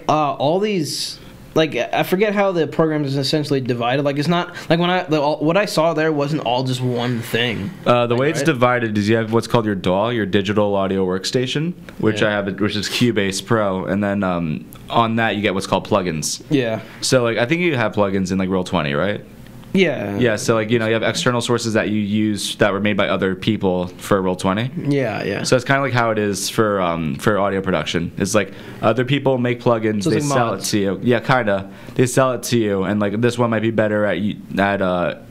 all these. Like I forget how the program is essentially divided. Like it's not like what I saw there wasn't all just one thing. The way it's divided is you have what's called your DAW, your digital audio workstation, which I have, which is Cubase Pro, and then on that you get what's called plugins. Yeah. So like I think you have plugins in like Roll20, right? Yeah. Yeah. So like you have external sources that you use that were made by other people for Roll20. Yeah. So it's kind of like how it is for audio production. It's like other people make plugins, So they it's like sell mods. it to you. Yeah, kinda. They sell it to you, and like this one might be better at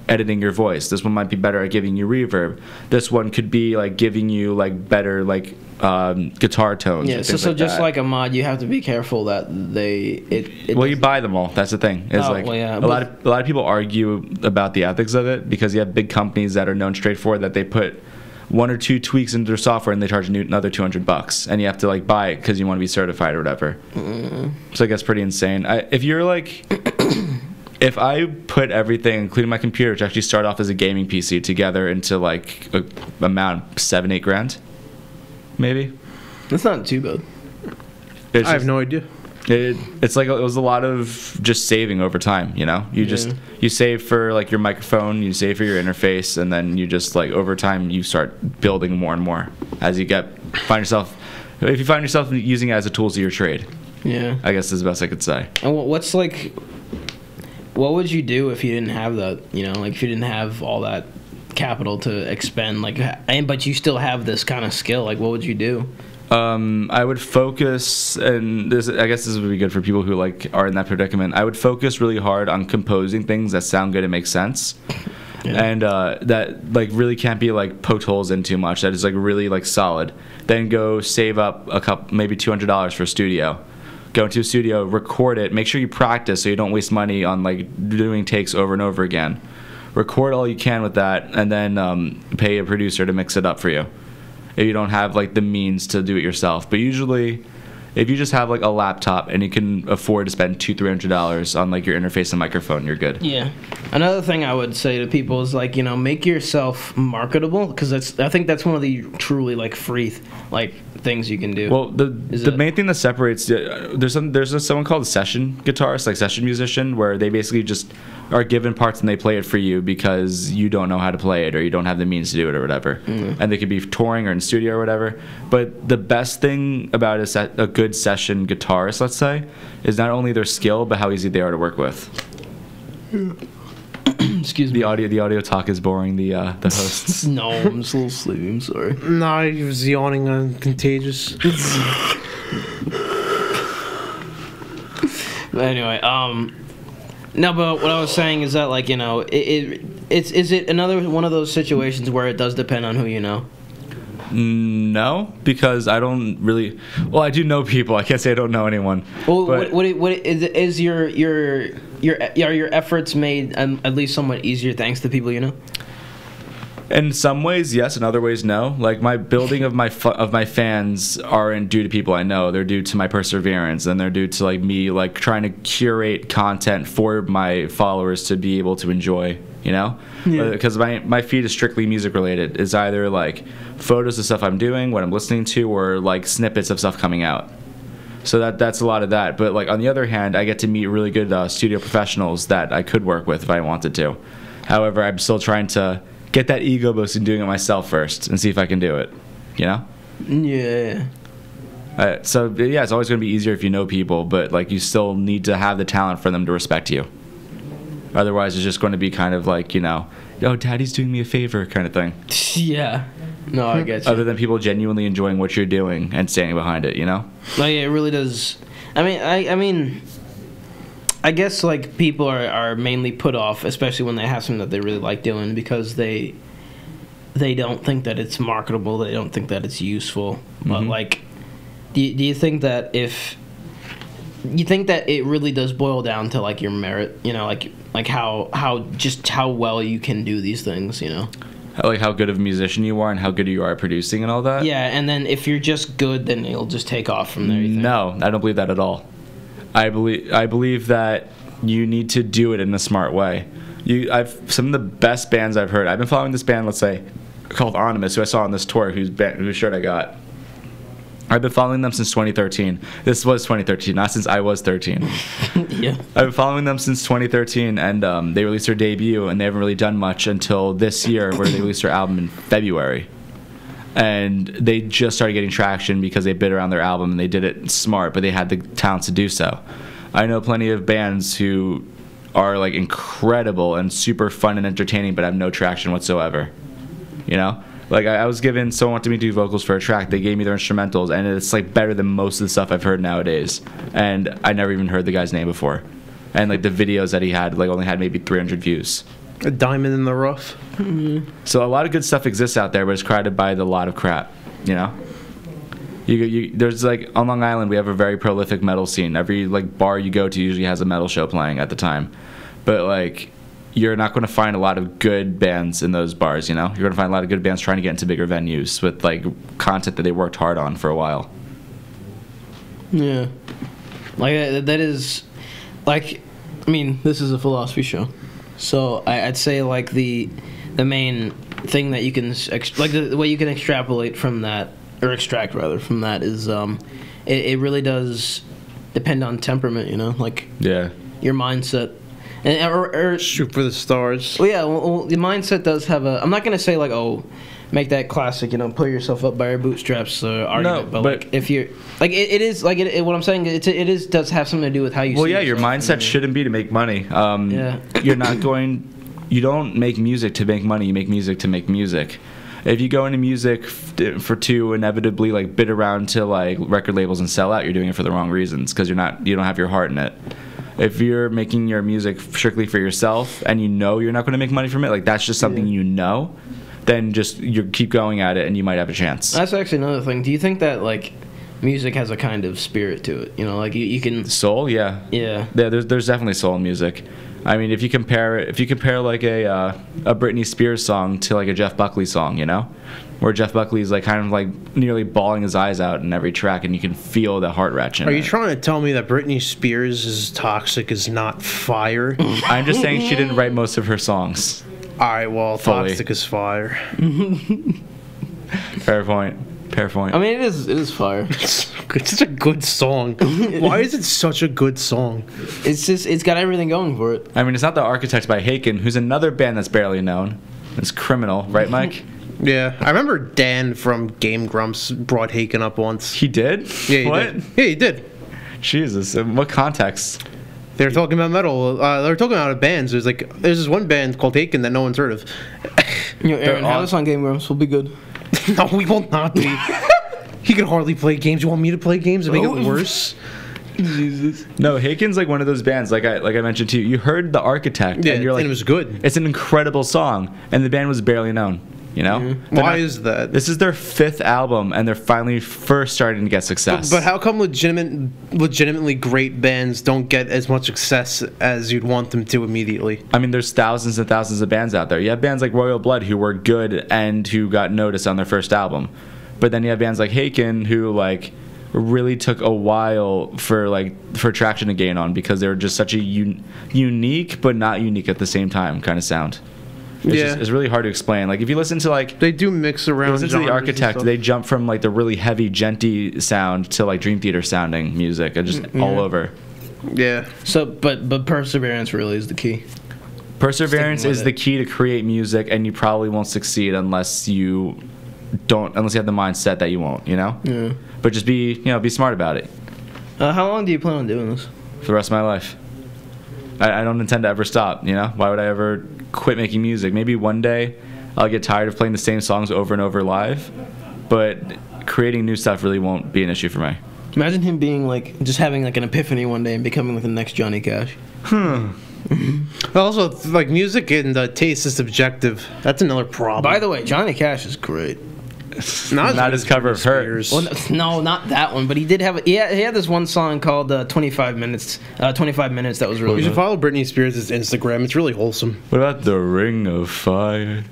editing your voice. This one might be better at giving you reverb. This one could be like giving you like better like guitar tones. Yeah. or So things like just that. like a mod, you have to be careful that it Well, you buy them all. That's the thing. It's Oh, like well, yeah, a lot of people argue about the ethics of it because you have big companies that are known straightforward that they put one or two tweaks into their software and they charge another $200, and you have to like buy it because you want to be certified or whatever. So I guess pretty insane. If you're like, if I put everything, including my computer, which actually started off as a gaming PC, together into like a amount $7-8 grand, maybe. That's not too bad. It's I have just- no idea. It's like it was a lot of just saving over time, you save for like your microphone, you save for your interface, and then you just like over time you start building more and more as you if you find yourself using it as a tool to your trade. Yeah. I guess is the best I could say. And what would you do if you didn't have that? Like if you didn't have all that capital to expend, but you still have this kind of skill. Like what would you do? I would focus, and I guess this would be good for people who like are in that predicament. I would focus really hard on composing things that sound good and make sense. Yeah. and that like really can't be like poked holes in too much. That is like really like solid. Then go save up a couple, maybe $200 for a studio. Go into a studio, record it, make sure you practice so you don't waste money on like doing takes over and over again. Record all you can with that, and then pay a producer to mix it up for you if you don't have like the means to do it yourself. But usually, if you just have like a laptop and you can afford to spend $200-$300 on like your interface and microphone, you're good. Yeah. Another thing I would say to people is like, make yourself marketable, because I think that's one of the truly like free like things you can do. Well, the main thing that separates there's someone called a session guitarist, like session musician, where they basically just are given parts and they play it for you because you don't know how to play it or you don't have the means to do it or whatever. And they could be touring or in studio or whatever. But the best thing about a good session guitarist, let's say, is not only their skill but how easy they are to work with. Excuse me. The audio talk is boring the hosts. No, I'm just a little sleepy. I'm sorry. No, he was yawning on Contagious. But anyway, no, but what I was saying is that like is it another one of those situations where it does depend on who you know? No, because I don't really. Well, I do know people. I can't say I don't know anyone. Well, but what is your efforts made at least somewhat easier thanks to people you know? in some ways, yes. In other ways, no. Like my building of my fans aren't due to people I know. They're due to my perseverance, and they're due to like me like trying to curate content for my followers to be able to enjoy. You know, because my feed is strictly music related. It's either like photos of stuff I'm doing, what I'm listening to, or like snippets of stuff coming out. So that's a lot of that. But like on the other hand, I get to meet really good studio professionals that I could work with if I wanted to. However, I'm still trying to get that ego boost in doing it myself first and see if I can do it. You know? Yeah. So yeah, it's always going to be easier if you know people, but like you still need to have the talent for them to respect you. Otherwise, it's just going to be kind of like, you know, oh, daddy's doing me a favor kind of thing. Yeah. No, I get you. Other than people genuinely enjoying what you're doing and standing behind it, you know? Like, it really does. I mean, I guess, like, people are mainly put off, especially when they have something that they really like doing, because they don't think that it's marketable, they don't think that it's useful. Mm-hmm. But, like, do you think that if... You think that it really does boil down to, like, your merit, you know, like how well you can do these things, you know? Like how good of a musician you are and how good you are at producing and all that? Yeah, and then if you're just good, then it'll just take off from there, you think? No, I don't believe that at all. I believe that you need to do it in a smart way. Some of the best bands I've heard, I've been following this band, let's say, called Onimus, who I saw on this tour, whose shirt I got. I've been following them since 2013. This was 2013, not since I was 13. Yeah. I've been following them since 2013, and they released their debut, and they haven't really done much until this year, where they released their album in February. And they just started getting traction because they bid around their album, and they did it smart, but they had the talent to do so. I know plenty of bands who are like incredible and super fun and entertaining, but have no traction whatsoever. You know? Like, I was given someone wanted me to do vocals for a track. They gave me their instrumentals, and it's, like, better than most of the stuff I've heard nowadays. And I never even heard the guy's name before. And, like, the videos that he had, like, only had maybe 300 views. A diamond in the rough. Mm-hmm. So a lot of good stuff exists out there, but it's crowded by a lot of crap, you know? There's, like, on Long Island, we have a very prolific metal scene. Every, like, bar you go to usually has a metal show playing at the time. But, like... You're not going to find a lot of good bands in those bars, you know? You're going to find a lot of good bands trying to get into bigger venues with, like, content that they worked hard on for a while. Yeah. Like, that is... Like, I mean, this is a philosophy show. So, I'd say, like, the main thing that you can... Like, the way you can extrapolate from that, or extract, rather, from that is, it really does depend on temperament, you know? Like, yeah. Your mindset. And, shoot for the stars. Well, yeah, well, the mindset does have a... I'm not going to say, like, oh, make that classic, you know, pull yourself up by your bootstraps argument. No, but like, if you're... Like, it is... Like, what I'm saying, does have something to do with how you see yourself. Your mindset shouldn't be to make money. Yeah. You're not going... You don't make music to make money. You make music to make music. If you go into music to inevitably, like, bid around to, like, record labels and sell out, you're doing it for the wrong reasons because you don't have your heart in it. If you're making your music strictly for yourself and you know you're not going to make money from it, like that's just something you know, then just you keep going at it and you might have a chance. That's actually another thing. Do you think that like music has a kind of spirit to it? You know, like you can Soul, yeah. Yeah. There's definitely soul in music. I mean, if you compare like a Britney Spears song to like a Jeff Buckley song, you know, where Jeff Buckley's like kind of like nearly bawling his eyes out in every track, and you can feel the heart wrench. Are you trying to tell me that Britney Spears is toxic is not fire? I'm just saying she didn't write most of her songs. All right, well, Fully. toxic is fire. Fair point. I mean, it is fire. It's such a good song. Why is it such a good song? It's got everything going for it. I mean, it's not The Architects by Haken, who's another band that's barely known. It's Criminal, right, Mike? Yeah, I remember Dan from Game Grumps brought Haken up once. He did? Yeah, he What? did. Yeah, he did. Jesus, in what context? They were talking about metal. They were talking about bands. There's this one band called Haken that no one's heard of. You know, Aaron, have us on Game Grumps. We'll be good. No, we will not be. He can hardly play games. You want me to play games and make it worse? Jesus. No, Haken's like one of those bands, like I mentioned to you. You heard The Architect, Yeah, and you're like, and it was good. It's an incredible song, and the band was barely known. You know, Why is that? This is their 5th album, and they're finally first starting to get success. But how come legitimately great bands don't get as much success as you'd want them to immediately? I mean, there's thousands and thousands of bands out there. You have bands like Royal Blood who were good and who got noticed on their first album, but then you have bands like Haken who like really took a while for traction to gain on because they were just such a unique but not unique at the same time kind of sound. It's really hard to explain. Like if you listen to like They do mix around. listen to The Architect, they jump from like the really heavy, genty sound to like Dream Theater sounding music, and just all over. Yeah. So, but perseverance really is the key. Perseverance Sticking with is it. the key to create music, and you probably won't succeed unless you have the mindset that you won't. You know. Yeah. But just be smart about it How long do you plan on doing this? for the rest of my life. I don't intend to ever stop. You know, why would I ever quit making music? Maybe one day I'll get tired of playing the same songs over and over live, but creating new stuff really won't be an issue for me. Imagine him being like, just having like an epiphany one day and becoming like the next Johnny Cash. Also, like music and taste is subjective. That's another problem. By the way, Johnny Cash is great. not Not his cover of Hurt. Spears. Well, no, not that one, but he did have. He had this one song called 25 Minutes. 25 Minutes that was really You should good. follow Britney Spears' Instagram. It's really wholesome. What about the Ring of Fire?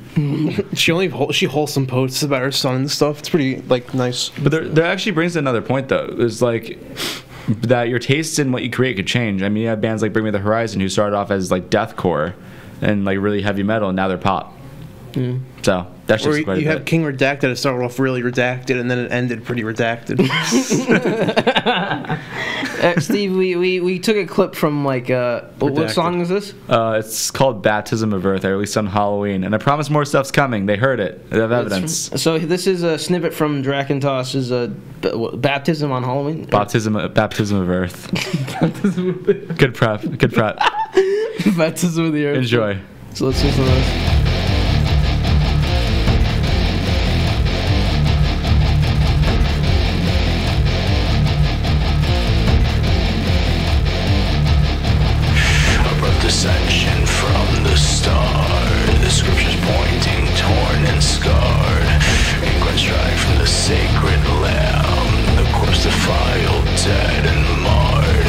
She wholesome posts about her son and stuff. It's pretty nice. But there actually brings another point though. It's like that your tastes in what you create could change. I mean, you have bands like Bring Me the Horizon who started off as like deathcore and like really heavy metal, and now they're pop. So that's Or just quite a you have bit. King Redacted that started off really redacted and then it ended pretty redacted. Steve, we took a clip from like what Redacted. song is this? It's called Baptism of Earth. I released on Halloween, and I promise more stuff's coming. They heard it. They have evidence. So this is a snippet from Drakentoss's Baptism on Halloween. Baptism of Earth. Good prep. Baptism of the Earth. Enjoy. So let's listen to this. Dissension from the start. The scriptures pointing, torn and scarred. England strike from the sacred lamb. The corpse defiled, dead and marred.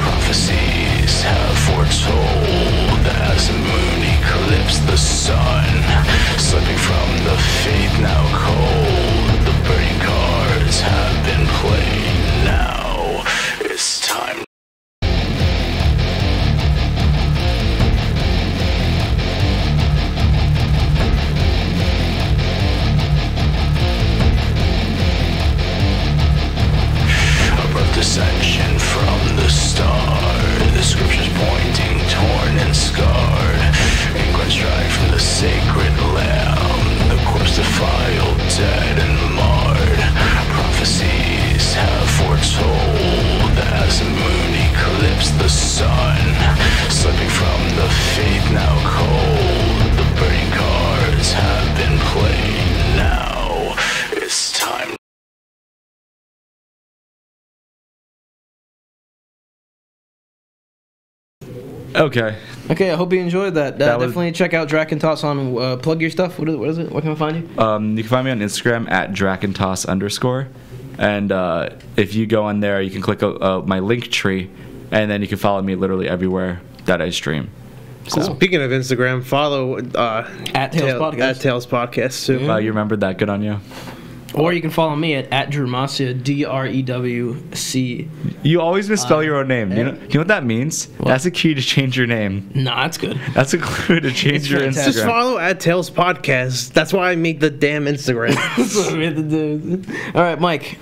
Prophecies have foretold as the moon eclipsed the sun. Slipping from the faith now cold. The burning cards have been played. Now it's time. Dissension from the start. The scriptures pointing, torn and scarred. England strike from the sacred lamb. The corpse defiled, dead and marred. Prophecies have foretold as the moon eclipsed the sun. Slipping from the faith now cold. The burning cards have been played. Now it's time. Okay. Okay, I hope you enjoyed that. That was- Definitely check out Drac and Toss on plug your stuff. What is it? What can I find you? You can find me on Instagram at @drakentoss_. And if you go on there, you can click my link tree, and then you can follow me literally everywhere that I stream. So, Speaking of Instagram, follow At Tales Podcast. At Tales Podcast too. you remembered that. Good on you. Or you can follow me at Drewmacia, DREWC. You always misspell your own name. You know what that means? That's a key to change your name. Nah, that's good. That's a clue to change your fantastic. Just Instagram. follow at Tales Podcast. That's why I made the damn Instagram. That's what we have to do. All right, Mike.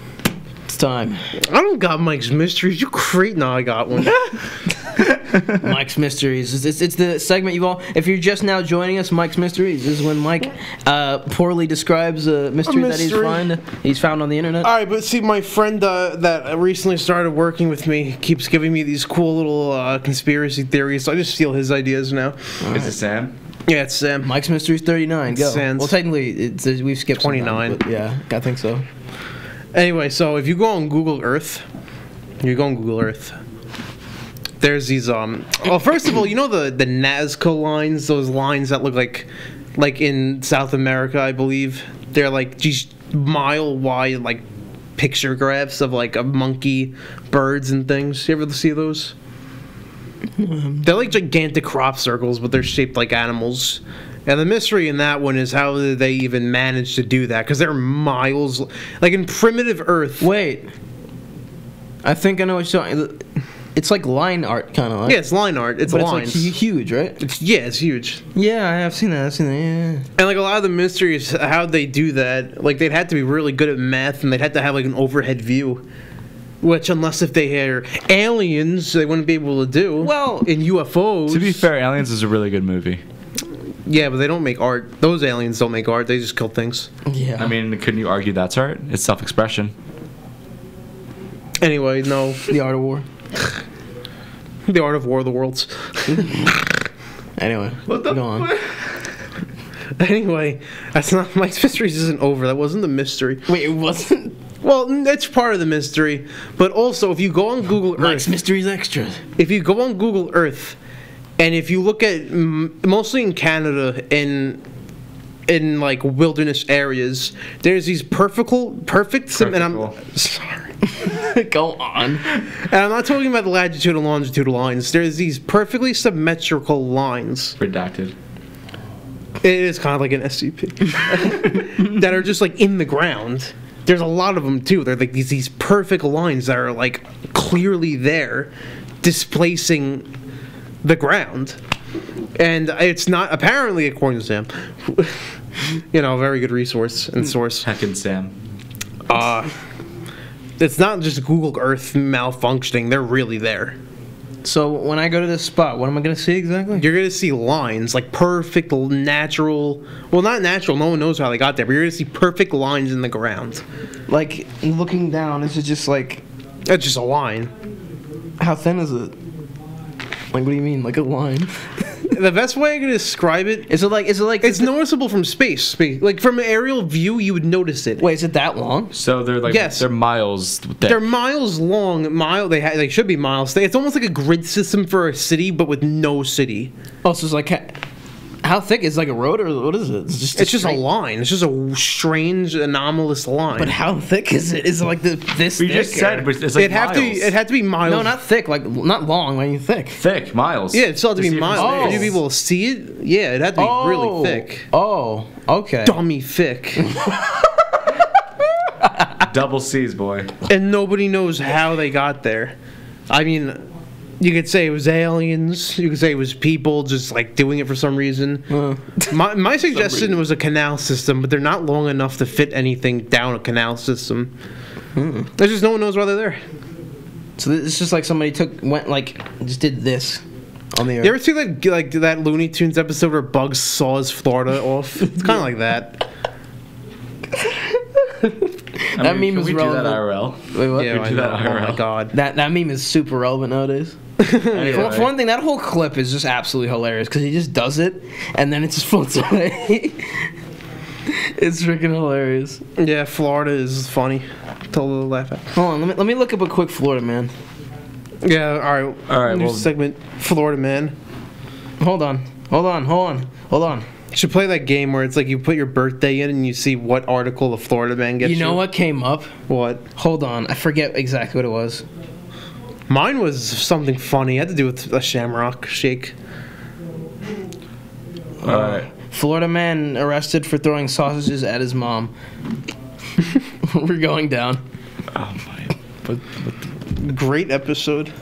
It's time. I don't got Mike's Mysteries. You creep. No, I got one. Mike's Mysteries. It's the segment you've all. If you're just now joining us, Mike's Mysteries this is when Mike poorly describes a mystery that he's found on the internet. All right, but see, my friend that recently started working with me keeps giving me these cool little conspiracy theories, so I just steal his ideas now. Is it Sam? Yeah, it's Sam. Mike's Mysteries 39. Go. Sans. Well, technically, we've skipped some 29. time, but yeah, I think so. Anyway, so if you go on Google Earth, there's these well, first of all, you know the Nazca lines, those lines that look like in South America, I believe. They're like these mile wide like picture graphs of like a monkey, birds and things. You ever see those? They're like gigantic crop circles, but they're shaped like animals. And the mystery in that one is how did they even manage to do that? Because they're miles, like in primitive Earth. Wait. I think I know what you're talking. It's like line art, kind of. Like. Yeah, it's line art. It's but lines. It's like huge, right? It's huge. Yeah, I have seen that. Yeah. And like a lot of the mysteries, how they do that, like they'd have to be really good at math, and they'd have to have like an overhead view. Which, unless if they are aliens, they wouldn't be able to do. Well, in UFOs. To be fair, Aliens is a really good movie. Yeah, but they don't make art. Those aliens don't make art. They just kill things. Yeah. I mean, couldn't you argue that's art? It's self-expression. Anyway, no. The Art of War. The Art of War of the Worlds. Anyway, What the go on. Anyway, that's not Mike's Mysteries isn't over. That wasn't the mystery. Wait, it wasn't. Well, that's part of the mystery. But also, if you go on Google Mike's Earth, Mysteries Extra. if you go on Google Earth, and if you look at mostly in Canada in like wilderness areas, there's these perfect. And I'm sorry. Go on. And I'm not talking about the latitude and longitude lines. There's these perfectly symmetrical lines. Redacted. It is kind of like an SCP. That are just like in the ground. There's a lot of them too. They're like these perfect lines that are like clearly there, displacing the ground. And it's not, apparently, according to Sam, a very good resource and source. Heckin' Sam. It's not just Google Earth malfunctioning. They're really there. So when I go to this spot, what am I going to see exactly? You're going to see lines, like perfect, natural. Well, not natural. No one knows how they got there. But you're going to see perfect lines in the ground. Like, looking down, is it just like... That's just a line. How thin is it? Like, what do you mean? Like a line? The best way I can describe it... Is it like... It's noticeable from space. Like, from an aerial view, you would notice it. Wait, is it that long? So they're like... Yes. They're miles thick. They're miles long. They should be miles thick. It's almost like a grid system for a city, but with no city. Oh, so it's like... How thick? Is it like a road, or what is it? It's just a straight- line. It's just a strange, anomalous line. But how thick is it? Is it like this We thick? just said, or- but it's like miles. It'd have to be miles. No, not thick. Like, not long. I mean thick. Thick, miles. Yeah, it still have to be see if it's miles. For space. you people to see it, yeah, it'd have to be really thick. Oh, okay. Dummy thick. Double C's, boy. And nobody knows how they got there. I mean, you could say it was aliens. You could say it was people just like doing it for some reason. My suggestion was a canal system, but they're not long enough to fit anything down a canal system. There's just no one knows why they're there. So it's just like somebody just did this on the earth. You ever see that Looney Tunes episode where Bugs saws Florida off? It's kind of like that. That meme can is we relevant. do that IRL? Wait, what? Yeah, We I do know. that Oh my IRL. god. That meme is super relevant nowadays. Anyway. For one thing, that whole clip is just absolutely hilarious because he just does it and then it just floats away. It's freaking hilarious. Yeah, Florida is funny. Totally laugh at. Hold on, let me look up a quick Florida man. Yeah, all right. All right, New well- segment, Florida man. Hold on. You should play that game where it's like you put your birthday in and you see what article the Florida man gets. You know what came up? What? Hold on. I forget exactly what it was. Mine was something funny. It had to do with a shamrock shake. All right. Florida man arrested for throwing sausages at his mom. We're going down. Oh my. Great episode.